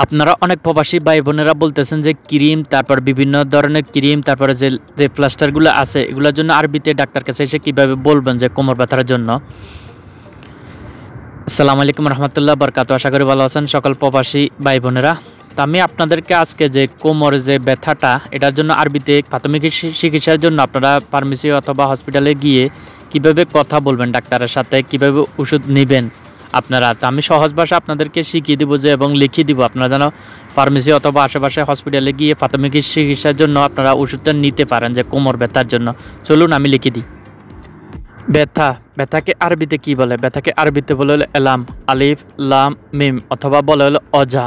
আপনারা অনেক প্রবাসী ভাই বোনেরা বলতেছেন যে ক্রিম, তারপর বিভিন্ন ধরনের ক্রিম, তারপরে যে প্লাস্টারগুলো আছে এগুলোর জন্য আরবিতে ডাক্তার কাছে এসে কীভাবে বলবেন যে কোমর ব্যথার জন্য। আসসালামু আলাইকুম রহমতুল্লাহ বরকাত। আশা করি ভালো আছেন সকল প্রবাসী ভাই বোনেরা। তো আমি আপনাদেরকে আজকে যে কোমর যে ব্যথাটা এটার জন্য আরবিতে প্রাথমিক চিকিৎসার জন্য আপনারা ফার্মেসি অথবা হসপিটালে গিয়ে কিভাবে কথা বলবেন ডাক্তারের সাথে, কিভাবে ওষুধ নেবেন আপনারা, তা আমি সহজ ভাষা আপনাদেরকে শিখিয়ে দিব যে এবং লিখিয়ে দিব। আপনারা যেন ফার্মেসি অথবা আশেপাশে হসপিটালে গিয়ে প্রাথমিক চিকিৎসার জন্য আপনারা ওষুধটা নিতে পারেন যে কোমর ব্যথার জন্য। চলুন আমি লিখে দিই। ব্যথাকে আরবিতে কি বলে? ব্যথাকে আরবিতে বলে হলো এলাম, আলিফ লাম মিম, অথবা বলে হলো অজা।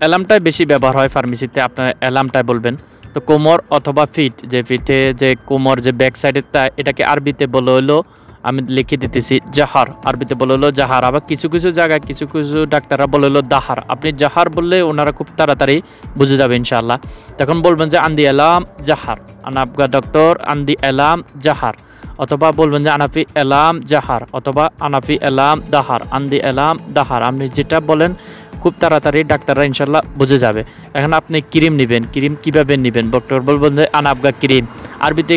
এলামটাই বেশি ব্যবহার হয় ফার্মেসিতে, আপনারা এলামটাই বলবেন। তো কোমর অথবা ফিট, যে ফিটে যে কোমর যে ব্যাক সাইডেরটা, এটাকে আরবিতে বলে হলো, আমি লিখে দিতেছি জাহার। আরবিতে বলে হলো জাহার। আবার কিছু কিছু জায়গায় কিছু কিছু ডাক্তাররা বলে হলো দাহার। আপনি জাহার বললে ওনারা খুব তাড়াতাড়ি বুঝে যাবে ইনশাআল্লাহ। তখন বলবেন যে আন্দি এলাম জাহার, আনাবগা ডক্টর আন্দি এলাম জাহার, অথবা বলবেন যে আনাফি এলাম জাহার, অথবা আনাফি এলাম দাহার, আন্দি এলাম দাহার। আপনি যেটা বলেন খুব তাড়াতাড়ি ডাক্তাররা ইনশাল্লাহ বুঝে যাবে। এখন আপনি ক্রিম নেবেন, ক্রিম কিভাবে নেবেন? ডক্টর বলবেন যে আনাবগা ক্রিম। আরবিতে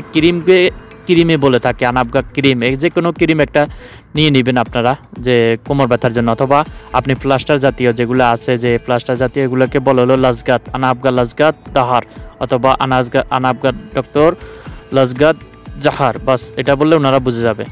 ক্রিমে বলে থাকে, আনাবগা ক্রিম। এই যে কোনো ক্রিম একটা নিয়ে নেবেন আপনারা যে কোমর ব্যথার জন্য। অথবা আপনি প্লাস্টার জাতীয় যেগুলো আছে, যে প্লাস্টার জাতীয় এগুলোকে বলা হলো লাজগাত, আনাবগা লাজগাত দাহার, অথবা আনাবগা ডক্টর লাজগাত জাহার। বাস এটা বললে ওনারা বুঝে যাবে।